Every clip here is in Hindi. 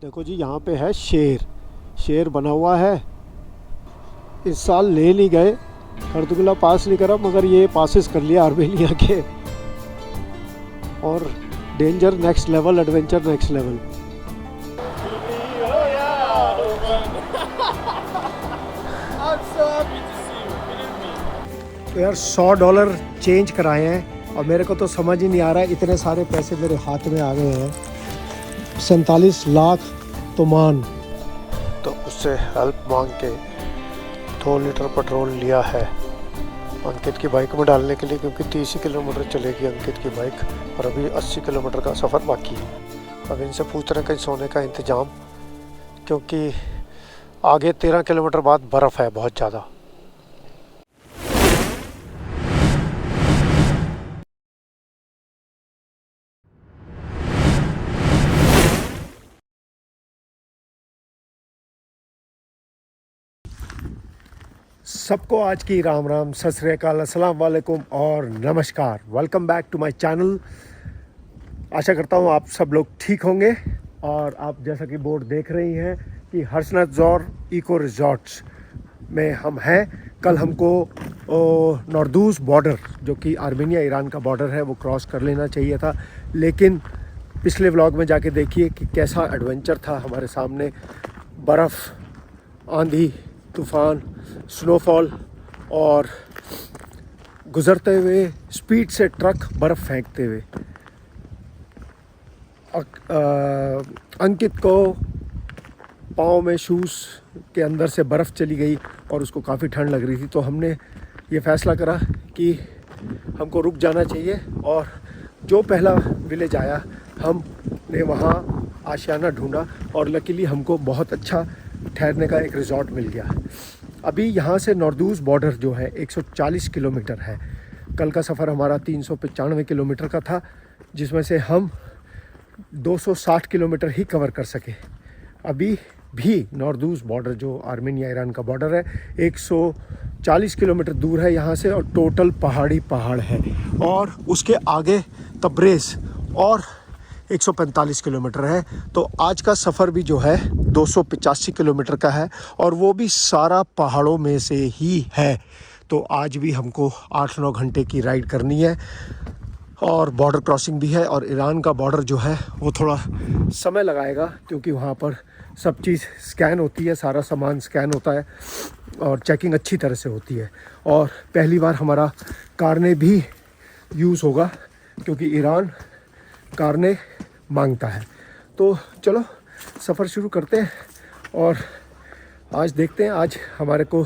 देखो जी, यहाँ पे है शेर बना हुआ है। इस साल ले नहीं गए, हरदुगला पास नहीं करा, मगर ये पासिस कर लिया आर्मेनिया के। और danger next level, adventure next level. तो यार $100 चेंज कराए हैं और मेरे को तो समझ ही नहीं आ रहा है, इतने सारे पैसे मेरे हाथ में आ गए हैं। 47 लाख तो मान। तो उससे हेल्प मांग के 2 लीटर पेट्रोल लिया है अंकित की बाइक में डालने के लिए, क्योंकि 30 किलोमीटर चलेगी अंकित की बाइक और अभी 80 किलोमीटर का सफ़र बाकी है। अब इनसे पूछ रहे हैं कहीं सोने का इंतज़ाम, क्योंकि आगे 13 किलोमीटर बाद बर्फ़ है बहुत ज़्यादा। सबको आज की राम राम, सत श्री अकाल, अस्सलाम वालेकुम और नमस्कार। Welcome back to my channel. आशा करता हूँ आप सब लोग ठीक होंगे। और आप जैसा कि बोर्ड देख रही हैं कि हर्षनाथ ज़ोर इको रिजॉर्ट्स में हम हैं। कल हमको नॉर्दूस बॉर्डर, जो कि आर्मेनिया ईरान का बॉर्डर है, वो क्रॉस कर लेना चाहिए था, लेकिन पिछले व्लॉग में जाके देखिए कि कैसा एडवेंचर था हमारे सामने। बर्फ़, आंधी, तूफ़ान, स्नोफॉल और गुज़रते हुए स्पीड से ट्रक बर्फ़ फेंकते हुए। अंकित को पाँव में शूज़ के अंदर से बर्फ़ चली गई और उसको काफ़ी ठंड लग रही थी, तो हमने ये फ़ैसला करा कि हमको रुक जाना चाहिए। और जो पहला विलेज आया हमने वहाँ आशियाना ढूंढा और लकीली हमको बहुत अच्छा ठहरने का एक रिज़ॉर्ट मिल गया। अभी यहाँ से नॉर्दूस बॉर्डर जो है 140 किलोमीटर है। कल का सफ़र हमारा 395 किलोमीटर का था, जिसमें से हम 260 किलोमीटर ही कवर कर सके। अभी भी नॉर्दूस बॉर्डर, जो आर्मेनिया ईरान का बॉर्डर है, 140 किलोमीटर दूर है यहाँ से और टोटल पहाड़ है। और उसके आगे तब्रेज़ और 145 किलोमीटर है। तो आज का सफ़र भी जो है 285 किलोमीटर का है और वो भी सारा पहाड़ों में से ही है। तो आज भी हमको 8-9 घंटे की राइड करनी है और बॉर्डर क्रॉसिंग भी है। और ईरान का बॉर्डर जो है वो थोड़ा समय लगाएगा, क्योंकि वहाँ पर सब चीज़ स्कैन होती है, सारा सामान स्कैन होता है और चेकिंग अच्छी तरह से होती है। और पहली बार हमारा कारने भी यूज़ होगा, क्योंकि ईरान कारने मांगता है। तो चलो सफ़र शुरू करते हैं और आज देखते हैं आज हमारे को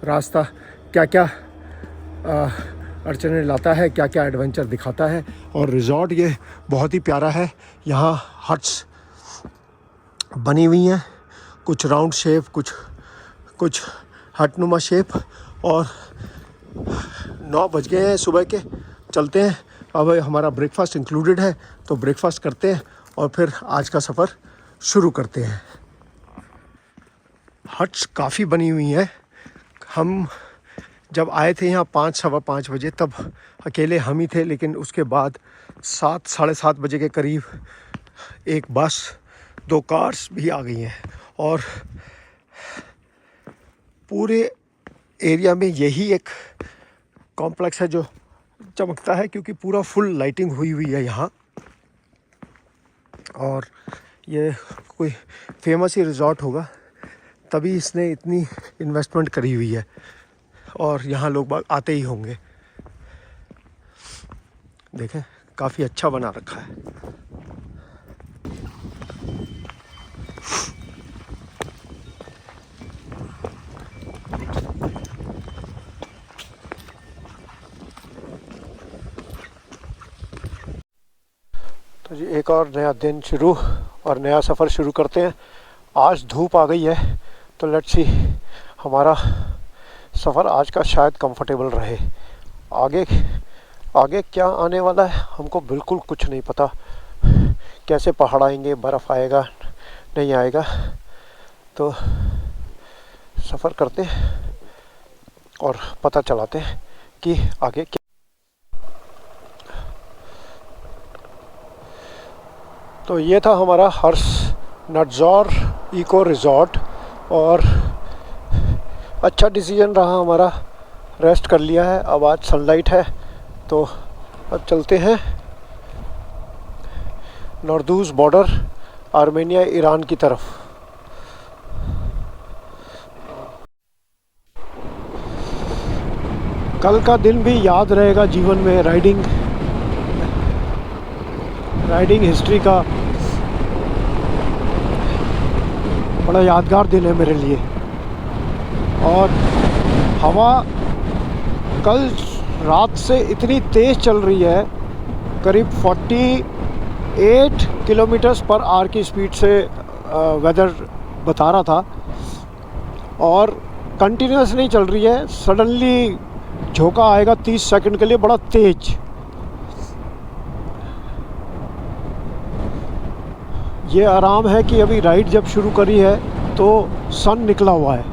रास्ता क्या क्या अड़चने लाता है, क्या क्या एडवेंचर दिखाता है। और रिज़ॉर्ट ये बहुत ही प्यारा है। यहाँ हट्स बनी हुई हैं, कुछ राउंड शेप, कुछ हटनुमा शेप। और 9 बज गए हैं सुबह के, चलते हैं। अब हमारा ब्रेकफास्ट इंक्लूडेड है, तो ब्रेकफास्ट करते हैं और फिर आज का सफ़र शुरू करते हैं। हट्स काफ़ी बनी हुई हैं। हम जब आए थे यहाँ 5-5:15 बजे, तब अकेले हम ही थे, लेकिन उसके बाद 7-7:30 बजे के करीब एक बस, 2 कार्स भी आ गई हैं। और पूरे एरिया में यही एक कॉम्प्लेक्स है जो चमकता है, क्योंकि पूरा फुल लाइटिंग हुई है यहाँ। और ये कोई फेमस ही रिज़ॉर्ट होगा, तभी इसने इतनी इन्वेस्टमेंट करी हुई है और यहाँ लोग बाग आते ही होंगे। देखें, काफ़ी अच्छा बना रखा है। तो जी एक और नया दिन शुरू और नया सफ़र शुरू करते हैं। आज धूप आ गई है, तो लेट्स सी हमारा सफ़र आज का शायद कंफर्टेबल रहे। आगे क्या आने वाला है हमको बिल्कुल कुछ नहीं पता। कैसे पहाड़ आएंगे, बर्फ़ आएगा नहीं आएगा, तो सफ़र करते हैं और पता चलाते हैं कि आगे क्या। तो ये था हमारा नटजौर इको रिज़ॉर्ट। और अच्छा डिसीजन रहा हमारा, रेस्ट कर लिया है। अब आज सनलाइट है तो अब चलते हैं नॉर्दूज़ बॉर्डर आर्मेनिया ईरान की तरफ। कल का दिन भी याद रहेगा जीवन में, राइडिंग हिस्ट्री का बड़ा यादगार दिन है मेरे लिए। और हवा कल रात से इतनी तेज़ चल रही है, करीब 48 किलोमीटर्स पर आवर की स्पीड से वेदर बता रहा था। और कंटिन्यूस नहीं चल रही है, सडनली झोंका आएगा 30 सेकंड के लिए बड़ा तेज। ये आराम है कि अभी राइड जब शुरू करी है तो सन निकला हुआ है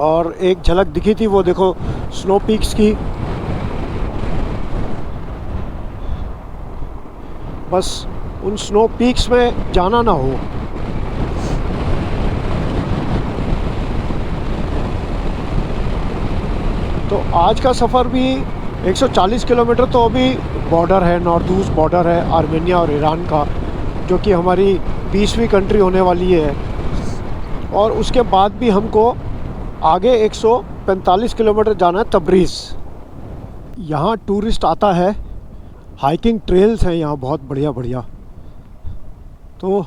और एक झलक दिखी थी, वो देखो स्नो पीक्स की। बस उन स्नो पीक्स में जाना ना हो। तो आज का सफ़र भी 140 किलोमीटर, तो अभी बॉर्डर है, नॉर्दूज़ बॉर्डर है आर्मेनिया और ईरान का, जो कि हमारी 20वीं कंट्री होने वाली है। और उसके बाद भी हमको आगे 145 किलोमीटर जाना है तब्रीज़। यहाँ टूरिस्ट आता है, हाइकिंग ट्रेल्स हैं यहाँ बहुत बढ़िया बढ़िया। तो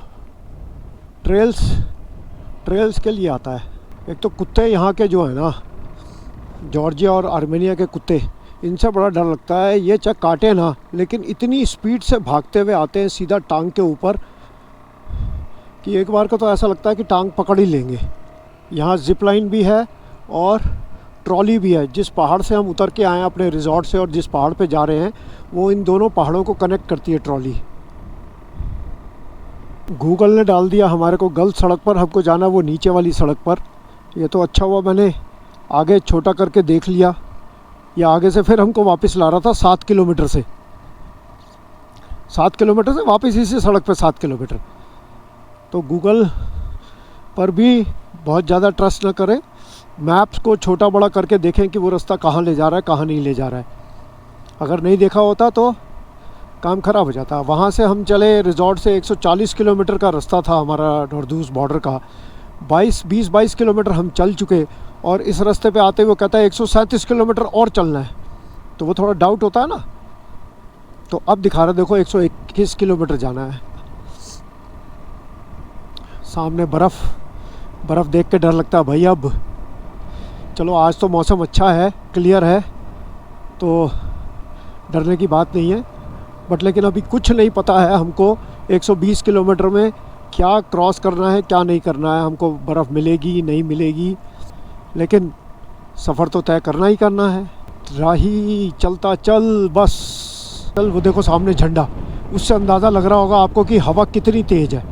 ट्रेल्स के लिए आता है। एक तो कुत्ते यहाँ के जो है ना, जॉर्जिया और आर्मेनिया के कुत्ते, इनसे बड़ा डर लगता है। ये चाहे काटे ना, लेकिन इतनी स्पीड से भागते हुए आते हैं सीधा टांग के ऊपर कि एक बार को तो ऐसा लगता है कि टांग पकड़ ही लेंगे। यहाँ जिप लाइन भी है और ट्रॉली भी है। जिस पहाड़ से हम उतर के आए हैं अपने रिजॉर्ट से और जिस पहाड़ पे जा रहे हैं, वो इन दोनों पहाड़ों को कनेक्ट करती है ट्रॉली। गूगल ने डाल दिया हमारे को गलत सड़क पर, हमको जाना वो नीचे वाली सड़क पर। ये तो अच्छा हुआ मैंने आगे छोटा करके देख लिया। ये आगे से फिर हमको वापस ला रहा था 7 किलोमीटर से, 7 किलोमीटर से वापस इसी सड़क पे 7 किलोमीटर। तो गूगल पर भी बहुत ज़्यादा ट्रस्ट ना करें, मैप्स को छोटा बड़ा करके देखें कि वो रास्ता कहाँ ले जा रहा है, कहाँ नहीं ले जा रहा है। अगर नहीं देखा होता तो काम ख़राब हो जाता। वहाँ से हम चले रिजॉर्ट से 140 किलोमीटर का रास्ता था हमारा नॉर्दूज़ बॉर्डर का। 20-22 किलोमीटर हम चल चुके और इस रास्ते पे आते हुए कहता है 137 किलोमीटर और चलना है। तो वो थोड़ा डाउट होता है ना। तो अब दिखा रहा देखो 121 किलोमीटर जाना है। सामने बर्फ़ देख के डर लगता है भाई। अब चलो आज तो मौसम अच्छा है, क्लियर है, तो डरने की बात नहीं है। बट लेकिन अभी कुछ नहीं पता है हमको 120 किलोमीटर में क्या क्रॉस करना है, क्या नहीं करना है। हमको बर्फ़ मिलेगी नहीं मिलेगी, लेकिन सफ़र तो तय करना ही करना है। राही चलता चल बस चल। वो देखो सामने झंडा, उससे अंदाज़ा लग रहा होगा आपको कि हवा कितनी तेज़ है।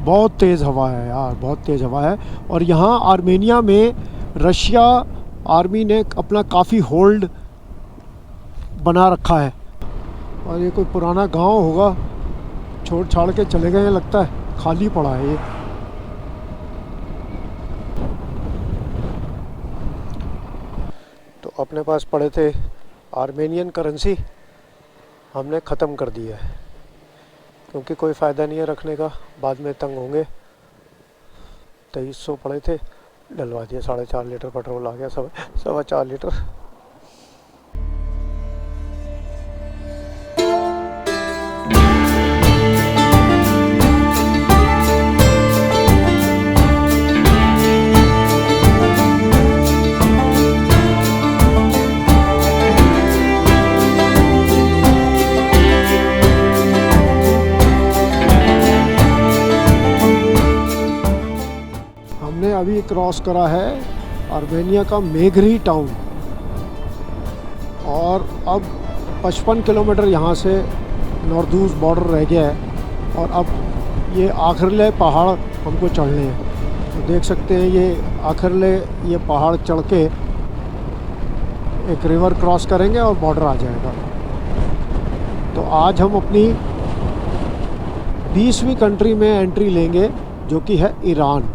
बहुत तेज़ हवा है यार, बहुत तेज़ हवा है। और यहाँ आर्मेनिया में रशिया आर्मी ने अपना काफ़ी होल्ड बना रखा है। और ये कोई पुराना गांव होगा, छोड़ छाड़ के चले गए लगता है, खाली पड़ा है ये। तो अपने पास पड़े थे आर्मेनियन करेंसी, हमने ख़त्म कर दिया है क्योंकि कोई फ़ायदा नहीं है रखने का, बाद में तंग होंगे। 2300 पड़े थे, डलवा दिए। 4.5 लीटर पेट्रोल आ गया, 4.25 लीटर। हमने अभी क्रॉस करा है आर्मेनिया का मेघरी टाउन और अब 55 किलोमीटर यहाँ से नॉर्दूज़ बॉर्डर रह गया है। और अब ये आखिरले पहाड़ हमको चढ़ने हैं। तो देख सकते हैं ये आखिरले ये पहाड़ चढ़ के एक रिवर क्रॉस करेंगे और बॉर्डर आ जाएगा। तो आज हम अपनी 20वीं कंट्री में एंट्री लेंगे, जो कि है ईरान।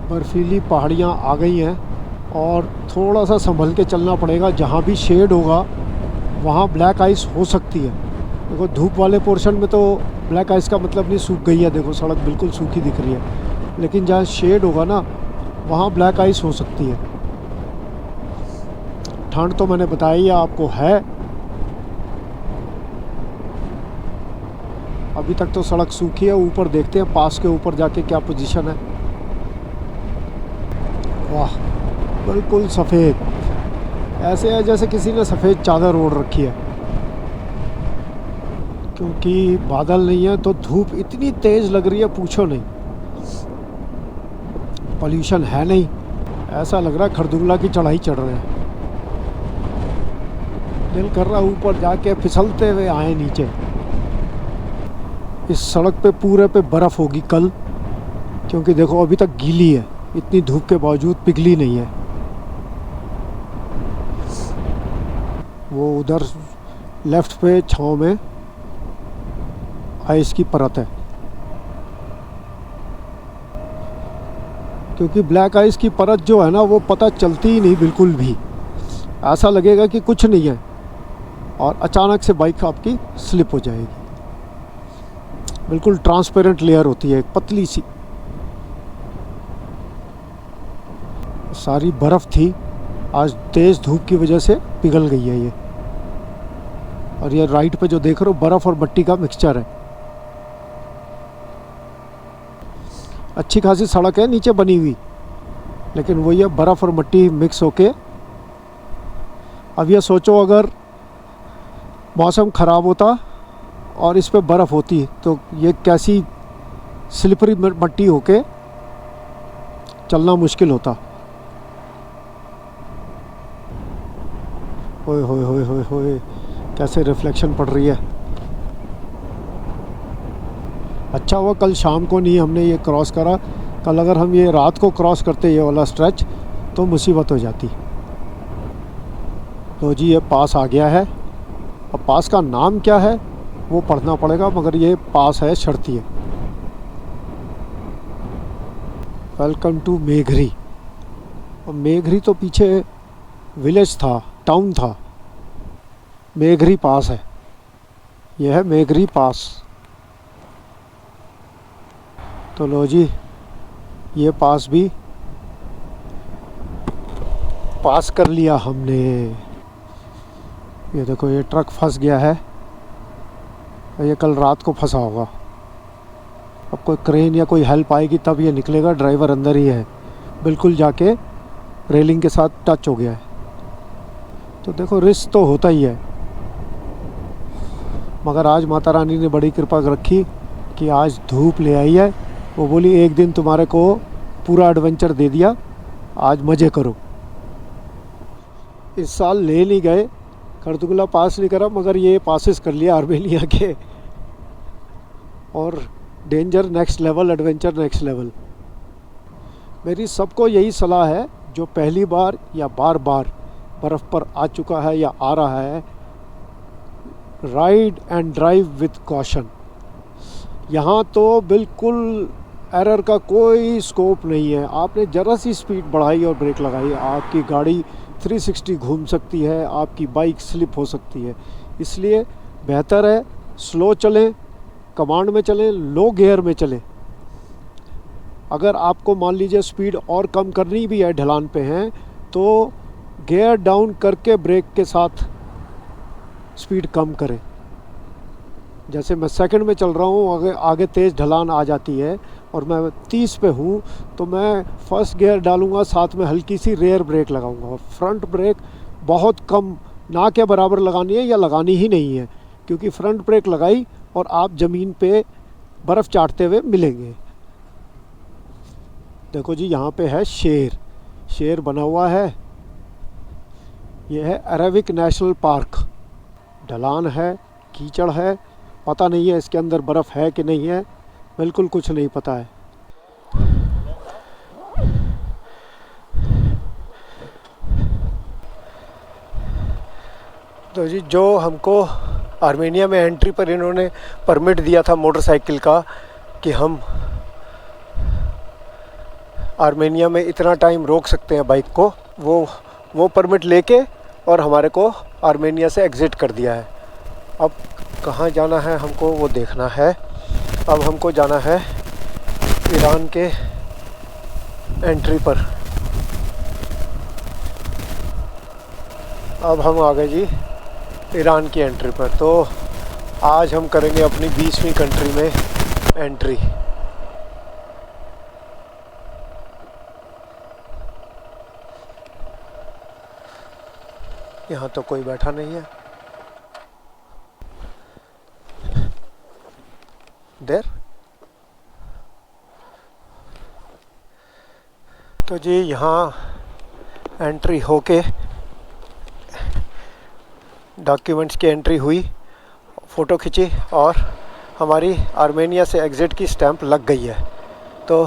बर्फीली पहाड़ियाँ आ गई हैं और थोड़ा सा संभल के चलना पड़ेगा। जहाँ भी शेड होगा वहाँ ब्लैक आइस हो सकती है। देखो धूप वाले पोर्शन में तो ब्लैक आइस का मतलब नहीं, सूख गई है। देखो सड़क बिल्कुल सूखी दिख रही है, लेकिन जहाँ शेड होगा ना वहाँ ब्लैक आइस हो सकती है। ठंड तो मैंने बताया ही आपको है। अभी तक तो सड़क सूखी है। ऊपर देखते हैं पास के ऊपर जाके क्या पोजीशन है। वाह, बिल्कुल सफ़ेद, ऐसे है जैसे किसी ने सफ़ेद चादर ओढ़ रखी है। क्योंकि बादल नहीं है तो धूप इतनी तेज़ लग रही है, पूछो नहीं। पॉल्यूशन है नहीं, ऐसा लग रहा है खरदुंगला की चढ़ाई चढ़ रहे हैं। दिल कर रहा है ऊपर जाके फिसलते हुए आए नीचे। इस सड़क पे पूरे पे बर्फ़ होगी कल, क्योंकि देखो अभी तक गीली है, इतनी धूप के बावजूद पिघली नहीं है। वो उधर लेफ्ट पे छांव में आइस की परत है। क्योंकि ब्लैक आइस की परत जो है ना वो पता चलती ही नहीं बिल्कुल भी। ऐसा लगेगा कि कुछ नहीं है और अचानक से बाइक आपकी स्लिप हो जाएगी। बिल्कुल ट्रांसपेरेंट लेयर होती है, एक पतली सी। सारी बर्फ़ थी, आज तेज़ धूप की वजह से पिघल गई है ये। और ये राइट पे जो देख रहे हो बर्फ़ और मट्टी का मिक्सचर है। अच्छी खासी सड़क है नीचे बनी हुई, लेकिन वही है बर्फ़ और मट्टी मिक्स होके। अब ये सोचो अगर मौसम ख़राब होता और इस पे बर्फ़ होती तो ये कैसी स्लिपरी मट्टी होके चलना मुश्किल होता। होए होए होए होए होए, कैसे रिफ्लेक्शन पड़ रही है। अच्छा हुआ कल शाम को नहीं हमने ये क्रॉस करा। कल अगर हम ये रात को क्रॉस करते ये वाला स्ट्रेच तो मुसीबत हो जाती। तो जी ये पास आ गया है। अब पास का नाम क्या है वो पढ़ना पड़ेगा, मगर ये पास है शर्ती है। Welcome to Meghri. और मेघरी तो पीछे विलेज था, टाउन था। मेघरी पास है, यह है मेघरी पास। तो लो जी ये पास भी पास कर लिया हमने। ये देखो ये ट्रक फंस गया है, ये कल रात को फंसा होगा। अब कोई क्रेन या कोई हेल्प आएगी तब ये निकलेगा। ड्राइवर अंदर ही है, बिल्कुल जाके रेलिंग के साथ टच हो गया है। तो देखो रिस्क तो होता ही है, मगर आज माता रानी ने बड़ी कृपा रखी कि आज धूप ले आई है। वो बोली एक दिन तुम्हारे को पूरा एडवेंचर दे दिया, आज मज़े करो। इस साल ले नहीं गए, खरदुंगला पास नहीं करा, मगर ये पासेस कर लिया आर्मेनिया के। और danger next level, adventure next level. मेरी सबको यही सलाह है जो पहली बार या बार बार बर्फ़ पर आ चुका है या आ रहा है, ride and drive with caution. यहाँ तो बिल्कुल एरर का कोई स्कोप नहीं है। आपने ज़रा सी स्पीड बढ़ाई और ब्रेक लगाई, आपकी गाड़ी 360 घूम सकती है, आपकी बाइक स्लिप हो सकती है। इसलिए बेहतर है स्लो चलें, कमांड में चलें, लो गियर में चलें। अगर आपको मान लीजिए स्पीड और कम करनी भी है, ढलान पे हैं, तो गियर डाउन करके ब्रेक के साथ स्पीड कम करें। जैसे मैं सेकंड में चल रहा हूँ, आगे तेज़ ढलान आ जाती है और मैं 30 पे हूँ, तो मैं फर्स्ट गियर डालूँगा, साथ में हल्की सी रेयर ब्रेक लगाऊँगा। और फ्रंट ब्रेक बहुत कम, ना के बराबर लगानी है या लगानी ही नहीं है, क्योंकि फ्रंट ब्रेक लगाई और आप ज़मीन पे बर्फ़ चाटते हुए मिलेंगे। देखो जी यहाँ पे है शेर बना हुआ है। ये है अरेविक नेशनल पार्क। ढलान है, कीचड़ है, पता नहीं है इसके अंदर बर्फ़ है कि नहीं है, बिल्कुल कुछ नहीं पता है। तो जी जो हमको आर्मेनिया में एंट्री पर इन्होंने परमिट दिया था मोटरसाइकिल का कि हम आर्मेनिया में इतना टाइम रोक सकते हैं बाइक को, वो परमिट लेके और हमारे को आर्मेनिया से एग्ज़िट कर दिया है। अब कहाँ जाना है हमको वो देखना है। अब हमको जाना है ईरान के एंट्री पर। अब हम आ गए जी ईरान की एंट्री पर। तो आज हम करेंगे अपनी 20वीं कंट्री में एंट्री। यहाँ तो कोई बैठा नहीं है। देर तो जी यहाँ एंट्री होके डॉक्यूमेंट्स की एंट्री हुई, फ़ोटो खींची और हमारी आर्मेनिया से एग्ज़िट की स्टैंप लग गई है। तो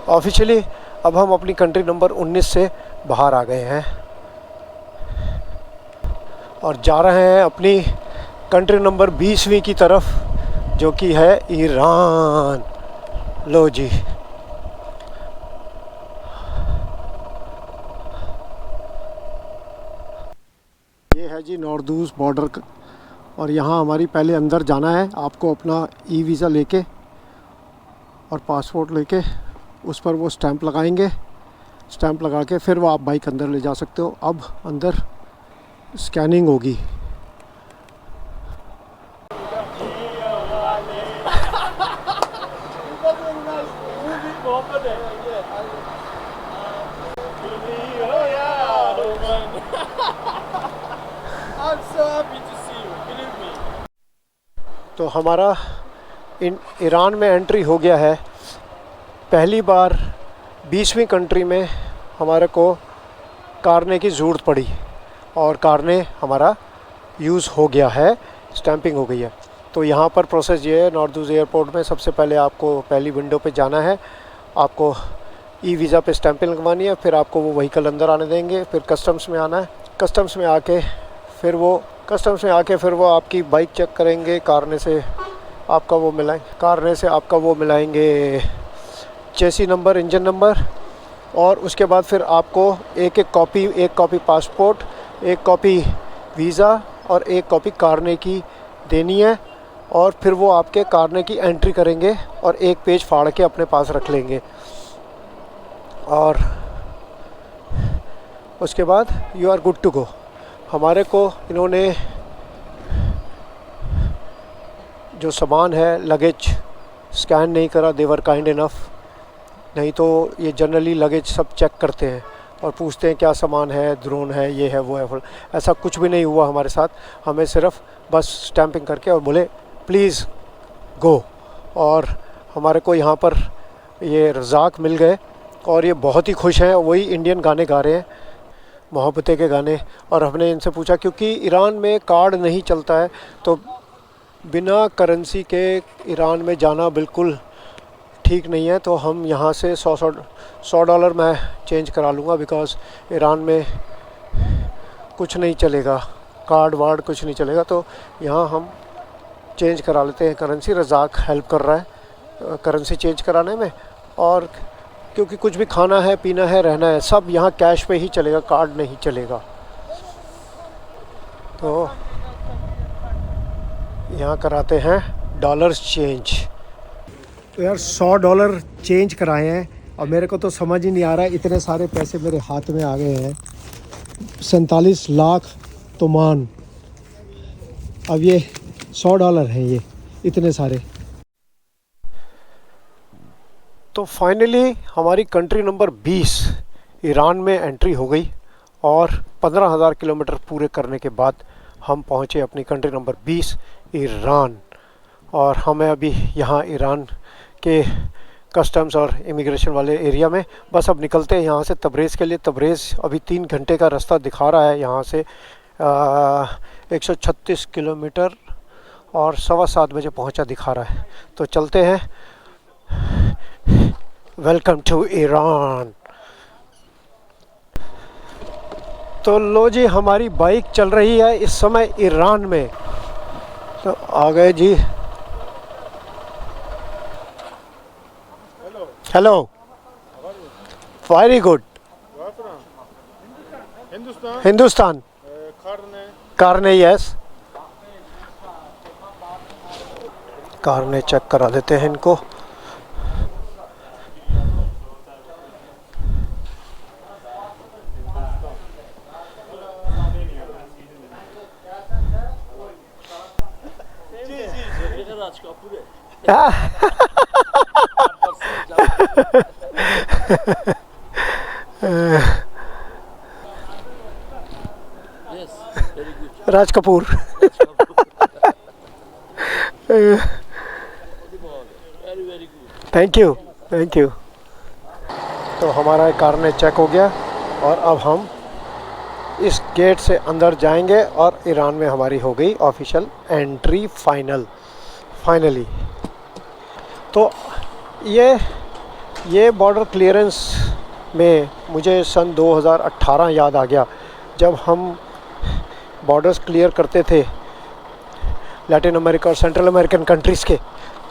ऑफिशियली अब हम अपनी कंट्री नंबर 19 से बाहर आ गए हैं और जा रहे हैं अपनी कंट्री नंबर 20वीं की तरफ, जो कि है ईरान। लो जी, ये है जी नॉर्दूस बॉर्डर और यहाँ हमारी पहले अंदर जाना है। आपको अपना ई वीज़ा लेके और पासपोर्ट लेके उस पर वो स्टैंप लगाएंगे। स्टैंप लगा के फिर वो आप बाइक अंदर ले जा सकते हो। अब अंदर स्कैनिंग होगी। तो हमारा ईरान में एंट्री हो गया है। पहली बार 20वीं कंट्री में हमारे को कारने की ज़रूरत पड़ी और कारने हमारा यूज़ हो गया है, स्टैंपिंग हो गई है। तो यहाँ पर प्रोसेस ये है, नॉर्दूस एयरपोर्ट में सबसे पहले आपको पहली विंडो पे जाना है। आपको ई वीज़ा पे स्टैंपिंग लगवानी है, फिर आपको वो व्हीकल अंदर आने देंगे। फिर कस्टम्स में आना है। कस्टम्स में आके फिर वो आपकी बाइक चेक करेंगे। कारने से आपका वो मिलाएंगे चेसी नंबर, इंजन नंबर, और उसके बाद फिर आपको एक कॉपी पासपोर्ट, एक कॉपी वीज़ा और एक कॉपी कारने की देनी है। और फिर वो आपके कारने की एंट्री करेंगे और एक पेज फाड़ के अपने पास रख लेंगे। और उसके बाद you are good to go. हमारे को इन्होंने जो सामान है, लगेज स्कैन नहीं करा। देवर काइंड इनफ। नहीं तो ये जनरली लगेज सब चेक करते हैं और पूछते हैं क्या सामान है, ड्रोन है, ये है, वो है। ऐसा कुछ भी नहीं हुआ हमारे साथ। हमें सिर्फ बस स्टैंपिंग करके और बोले प्लीज़ गो। और हमारे को यहाँ पर ये रज़ाक मिल गए और ये बहुत ही खुश हैं। वही इंडियन गाने गा रहे हैं, मोहब्बतें के गाने। और हमने इनसे पूछा, क्योंकि ईरान में कार्ड नहीं चलता है, तो बिना करेंसी के ईरान में जाना बिल्कुल ठीक नहीं है। तो हम यहाँ से $100 मैं चेंज करा लूँगा, बिकॉज़ ईरान में कुछ नहीं चलेगा, कार्ड वार्ड कुछ नहीं चलेगा। तो यहाँ हम चेंज करा लेते हैं करेंसी। रज़ाक हेल्प कर रहा है करेंसी चेंज कराने में। और क्योंकि कुछ भी खाना है, पीना है, रहना है, सब यहाँ कैश पे ही चलेगा, कार्ड नहीं चलेगा। तो यहाँ कराते हैं डॉलर्स चेंज। तो यार $100 चेंज कराए हैं और मेरे को तो समझ ही नहीं आ रहा है, इतने सारे पैसे मेरे हाथ में आ गए हैं। 47 लाख तोमान। अब ये $100 हैं, ये इतने सारे। तो फाइनली हमारी कंट्री नंबर 20 ईरान में एंट्री हो गई और 15,000 किलोमीटर पूरे करने के बाद हम पहुँचे अपनी कंट्री नंबर 20 ईरान। और हमें अभी यहाँ ईरान के कस्टम्स और इमिग्रेशन वाले एरिया में बस अब निकलते हैं यहाँ से तबरेज़ के लिए। तबरेज़ अभी 3 घंटे का रास्ता दिखा रहा है यहाँ से, 136 किलोमीटर और 7:15 बजे पहुँचा दिखा रहा है। तो चलते हैं। Welcome to Iran. तो लो जी, हमारी बाइक चल रही है इस समय ईरान में। तो आ गए जी। Hello, very good. हिंदुस्तान कारने, यस, कारने चेक करा देते हैं इनको। Raj Kapoor. Thank you, thank you. तो हमारा कारने चेक हो गया और अब हम इस गेट से अंदर जाएंगे और ईरान में हमारी हो गई ऑफिशियल एंट्री फाइनली। तो ये बॉर्डर क्लियरेंस में मुझे सन 2018 याद आ गया, जब हम बॉर्डर्स क्लियर करते थे लैटिन अमेरिका और सेंट्रल अमेरिकन कंट्रीज़ के,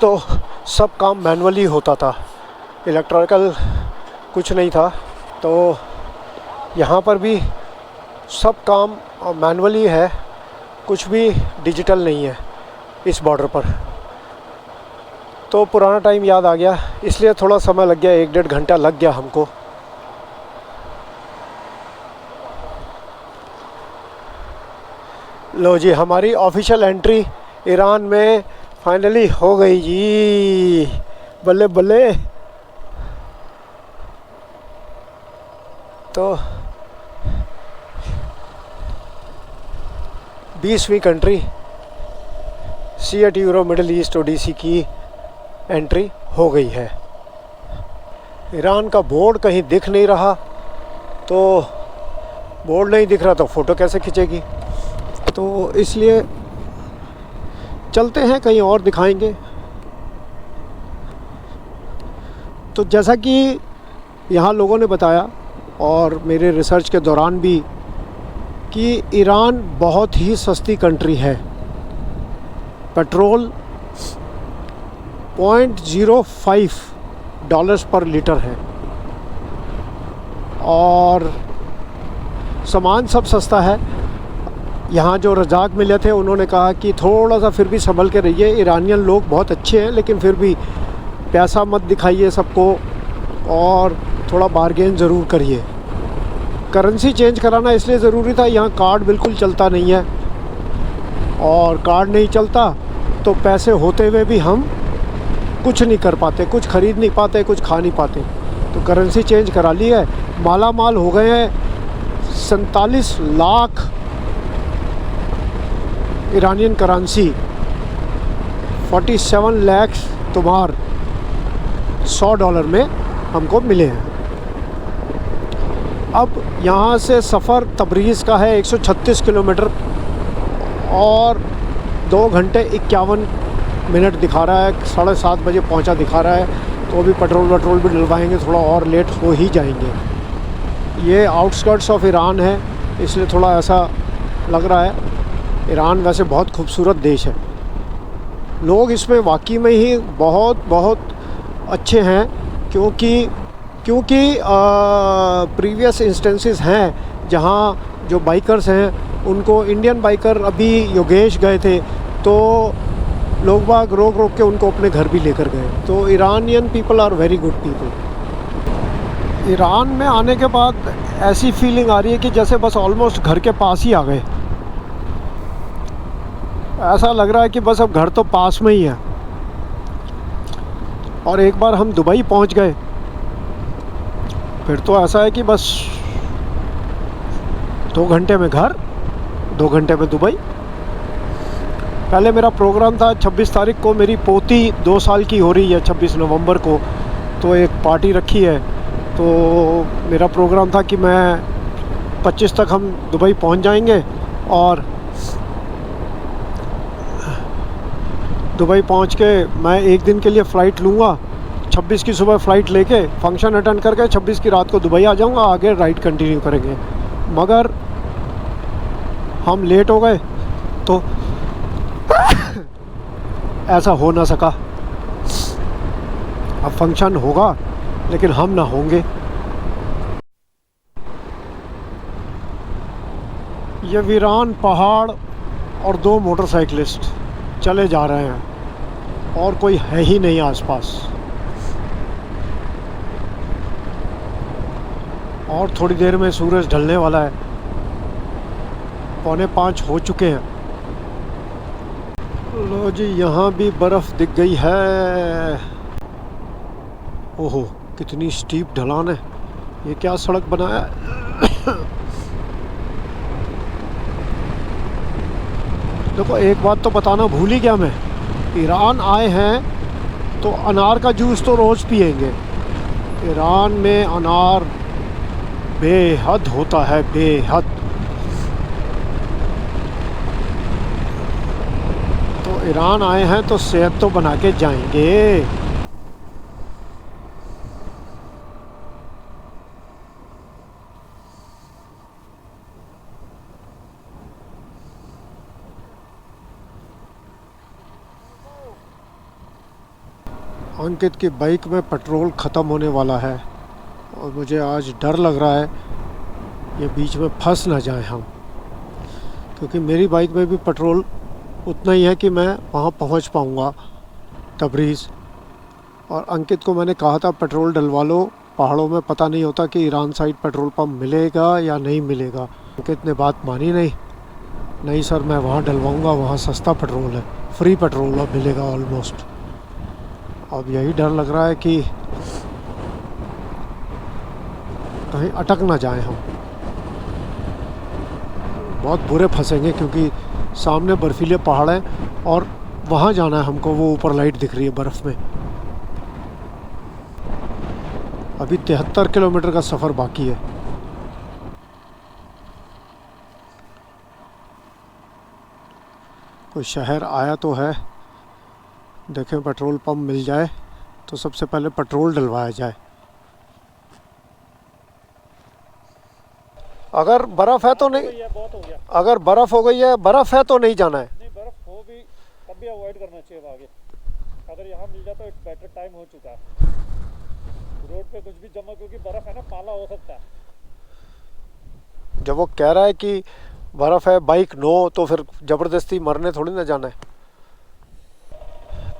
तो सब काम मैनुअली होता था, इलेक्ट्रिकल कुछ नहीं था। तो यहाँ पर भी सब काम मैनुअली है, कुछ भी डिजिटल नहीं है इस बॉर्डर पर। तो पुराना टाइम याद आ गया, इसलिए थोड़ा समय लग गया, 1-1.5 घंटा लग गया हमको। लो जी, हमारी ऑफिशियल एंट्री ईरान में फाइनली हो गई जी। बल्ले बल्ले। तो 20वीं country CEAT Euro Middle East odyssey की एंट्री हो गई है। ईरान का बोर्ड कहीं दिख नहीं रहा, तो बोर्ड नहीं दिख रहा तो फ़ोटो कैसे खींचेगी, तो इसलिए चलते हैं कहीं और दिखाएंगे। तो जैसा कि यहाँ लोगों ने बताया और मेरे रिसर्च के दौरान भी, कि ईरान बहुत ही सस्ती कंट्री है। पेट्रोल $0.05 पर लीटर है और सामान सब सस्ता है। यहाँ जो रजाक मिले थे उन्होंने कहा कि थोड़ा सा फिर भी संभल के रहिए, ईरानियन लोग बहुत अच्छे हैं, लेकिन फिर भी पैसा मत दिखाइए सबको और थोड़ा बार्गेन ज़रूर करिए। करेंसी चेंज कराना इसलिए ज़रूरी था, यहाँ कार्ड बिल्कुल चलता नहीं है, और कार्ड नहीं चलता तो पैसे होते हुए भी हम कुछ नहीं कर पाते, कुछ ख़रीद नहीं पाते, कुछ खा नहीं पाते। तो करेंसी चेंज करा ली है, माला माल हो गए हैं। 47 लाख ईरानियन करेंसी, 47 लाख तुम्हार $100 में हमको मिले हैं। अब यहाँ से सफ़र तबरीज़ का है 136 किलोमीटर और 2 घंटे 51 मिनट दिखा रहा है। 7:30 बजे पहुँचा दिखा रहा है, तो अभी पेट्रोल भी डलवाएंगे, थोड़ा और लेट हो ही जाएंगे। ये आउटस्कर्ट्स ऑफ ईरान है, इसलिए थोड़ा ऐसा लग रहा है। ईरान वैसे बहुत खूबसूरत देश है, लोग इसमें वाकई में ही बहुत अच्छे हैं, क्योंकि प्रीवियस इंस्टेंसेस हैं जहाँ जो बाइकर्स हैं उनको, इंडियन बाइकर अभी योगेश गए थे, तो लोग बाग रोक के उनको अपने घर भी लेकर गए। तो Iranian people are very good people. Iran में आने के बाद ऐसी फीलिंग आ रही है कि जैसे बस ऑलमोस्ट घर के पास ही आ गए। ऐसा लग रहा है कि बस अब घर तो पास में ही है। और एक बार हम दुबई पहुंच गए, फिर तो ऐसा है कि बस 2 घंटे में घर, 2 घंटे में दुबई। पहले मेरा प्रोग्राम था 26 तारीख को, मेरी पोती 2 साल की हो रही है 26 नवंबर को, तो एक पार्टी रखी है। तो मेरा प्रोग्राम था कि मैं 25 तक हम दुबई पहुंच जाएंगे, और दुबई पहुंच के मैं 1 दिन के लिए फ़्लाइट लूँगा, 26 की सुबह फ़्लाइट लेके फंक्शन अटेंड करके 26 की रात को दुबई आ जाऊँगा, आगे राइड कंटिन्यू करेंगे। मगर हम लेट हो गए तो ऐसा हो ना सका। अब फंक्शन होगा लेकिन हम ना होंगे। ये वीरान पहाड़ और 2 मोटरसाइकिलिस्ट चले जा रहे हैं और कोई है ही नहीं आसपास। और थोड़ी देर में सूरज ढलने वाला है, 4:45 हो चुके हैं। लो जी, यहाँ भी बर्फ़ दिख गई है। ओहो, कितनी स्टीप ढलान है। ये क्या सड़क बनाया है। देखो, एक बात तो बताना भूल ही गया मैं, ईरान आए हैं तो अनार का जूस तो रोज़ पिएंगे। ईरान में अनार बेहद होता है, बेहद। तो ईरान आए हैं तो सेहत तो बना के जाएंगे। अंकित की बाइक में पेट्रोल ख़त्म होने वाला है और मुझे आज डर लग रहा है ये बीच में फंस ना जाए हम, क्योंकि मेरी बाइक में भी पेट्रोल उतना ही है कि मैं वहाँ पहुँच पाऊँगा तबरीज़। और अंकित को मैंने कहा था पेट्रोल डलवा लो, पहाड़ों में पता नहीं होता कि ईरान साइड पेट्रोल पंप मिलेगा या नहीं मिलेगा। अंकित ने बात मानी नहीं सर, मैं वहाँ डलवाऊँगा, वहाँ सस्ता पेट्रोल है, फ्री पेट्रोल अब मिलेगा ऑलमोस्ट। अब यही डर लग रहा है कि कहीं अटक ना जाए हम, बहुत बुरे फंसेंगे, क्योंकि सामने बर्फीले पहाड़ हैं और वहाँ जाना है हमको। वो ऊपर लाइट दिख रही है बर्फ़ में। अभी 73 किलोमीटर का सफ़र बाकी है। कोई शहर आया तो है, देखें पेट्रोल पंप मिल जाए तो सबसे पहले पेट्रोल डलवाया जाए। अगर बर्फ़ है तो नहीं, बहुत हो गया। अगर बर्फ़ हो गई है, बर्फ़ है तो नहीं जाना है। नहीं, बर्फ हो भी तब भी अवॉइड करना चाहिए आगे। अगर यहाँ मिल जाता है तो बेटर टाइम हो चुका है। रोड पे कुछ भी जमा, क्योंकि बर्फ है ना, पाला हो सकता है। जब वो कह रहा है कि बर्फ़ है, बाइक नो, तो फिर ज़बरदस्ती मरने थोड़ी ना जाना है।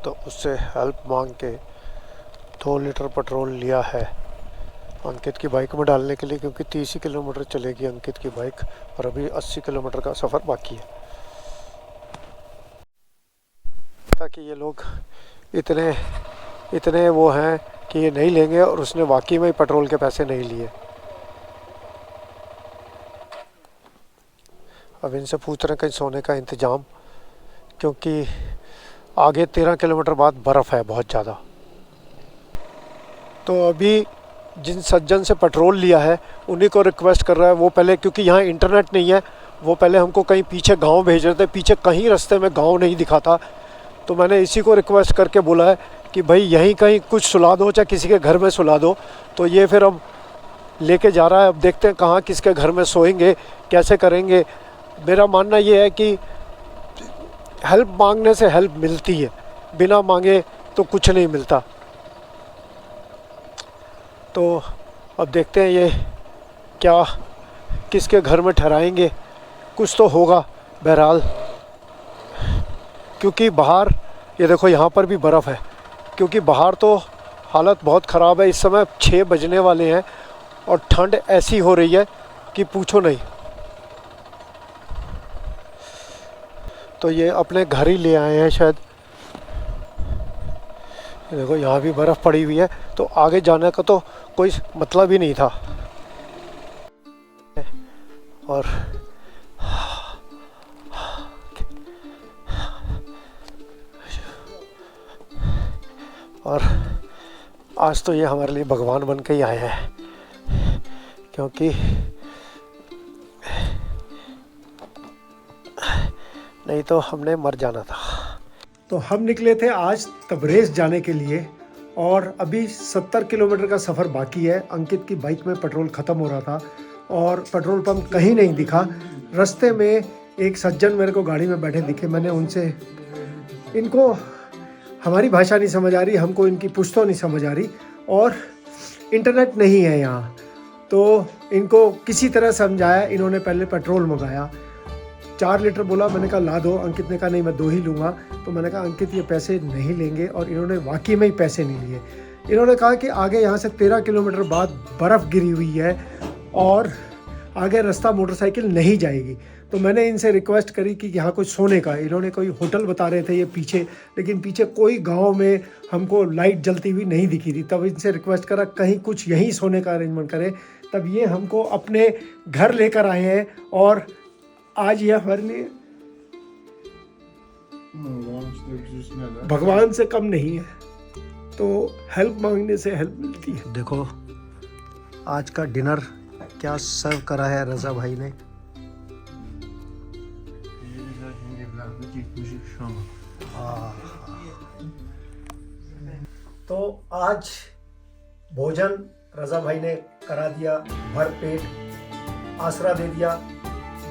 तो उससे हेल्प मांग के 2 लीटर पेट्रोल लिया है अंकित की बाइक में डालने के लिए, क्योंकि 30 ही किलोमीटर चलेगी अंकित की बाइक और अभी 80 किलोमीटर का सफ़र बाकी है। ताकि ये लोग इतने वो हैं कि ये नहीं लेंगे, और उसने वाकई में पेट्रोल के पैसे नहीं लिए। अब इनसे पूछ रहे हैं कहीं सोने का इंतज़ाम, क्योंकि आगे 13 किलोमीटर बाद बर्फ़ है बहुत ज़्यादा। तो अभी जिन सज्जन से पेट्रोल लिया है उन्हीं को रिक्वेस्ट कर रहा है, वो पहले, क्योंकि यहाँ इंटरनेट नहीं है, वो पहले हमको कहीं पीछे गांव भेज रहे थे, पीछे कहीं रास्ते में गांव नहीं दिखा था। तो मैंने इसी को रिक्वेस्ट करके बोला है कि भाई यहीं कहीं कुछ सुला दो, चाहे किसी के घर में सुला दो। तो ये फिर अब लेके जा रहा है। अब देखते हैं कहाँ किसके घर में सोएंगे, कैसे करेंगे। मेरा मानना ये है कि हेल्प मांगने से हेल्प मिलती है, बिना मांगे तो कुछ नहीं मिलता। तो अब देखते हैं ये क्या किसके घर में ठहराएंगे, कुछ तो होगा बहरहाल। क्योंकि बाहर ये देखो, यहाँ पर भी बर्फ़ है, क्योंकि बाहर तो हालत बहुत ख़राब है। इस समय 6 बजने वाले हैं और ठंड ऐसी हो रही है कि पूछो नहीं। तो ये अपने घर ही ले आए हैं शायद। देखो यहाँ भी बर्फ़ पड़ी हुई है, तो आगे जाने का तो कोई मतलब ही नहीं था। और आज तो ये हमारे लिए भगवान बन के ही आए हैं, क्योंकि नहीं तो हमने मर जाना था। तो हम निकले थे आज तबरेज़ जाने के लिए और अभी 70 किलोमीटर का सफ़र बाकी है। अंकित की बाइक में पेट्रोल ख़त्म हो रहा था और पेट्रोल पंप कहीं नहीं दिखा। रास्ते में एक सज्जन मेरे को गाड़ी में बैठे दिखे, मैंने उनसे, इनको हमारी भाषा नहीं समझ आ रही, हमको इनकी पुश्तो नहीं समझ आ रही और इंटरनेट नहीं है यहाँ, तो इनको किसी तरह समझाया। इन्होंने पहले पेट्रोल मंगाया, 4 लीटर बोला, मैंने कहा ला दो। अंकित ने कहा नहीं मैं 2 ही लूँगा। तो मैंने कहा अंकित ये पैसे नहीं लेंगे, और इन्होंने वाकई में ही पैसे नहीं लिए। इन्होंने कहा कि आगे यहाँ से 13 किलोमीटर बाद बर्फ़ गिरी हुई है और आगे रास्ता मोटरसाइकिल नहीं जाएगी। तो मैंने इनसे रिक्वेस्ट करी कि यहाँ कुछ सोने का, इन्होंने कोई होटल बता रहे थे ये पीछे, लेकिन पीछे कोई गांव में हमको लाइट जलती हुई नहीं दिखी थी। तब इनसे रिक्वेस्ट करा कहीं कुछ यहीं सोने का अरेंजमेंट करें, तब ये हमको अपने घर लेकर आए हैं। और आज ये हमारे लिए भगवान से कम नहीं है, तो हेल्प मांगने से हेल्प मिलती है। देखो आज का डिनर क्या सर्व करा है रजा भाई ने। तो आज भोजन रजा भाई ने करा दिया, भर पेट आसरा दे दिया,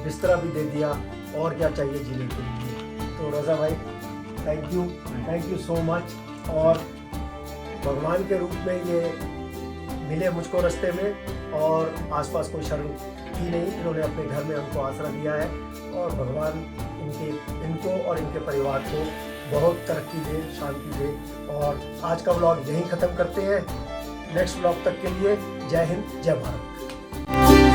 बिस्तरा भी दे दिया, और क्या चाहिए जीने के लिए। तो रजा भाई थैंक यू सो मच। और भगवान के रूप में ये मिले मुझको रास्ते में, और आसपास कोई शर्म की नहीं, इन्होंने अपने घर में हमको आसरा दिया है। और भगवान इनको और इनके परिवार को बहुत तरक्की दे, शांति दे। और आज का व्लॉग यहीं ख़त्म करते हैं। नेक्स्ट व्लॉग तक के लिए जय हिंद, जय भारत।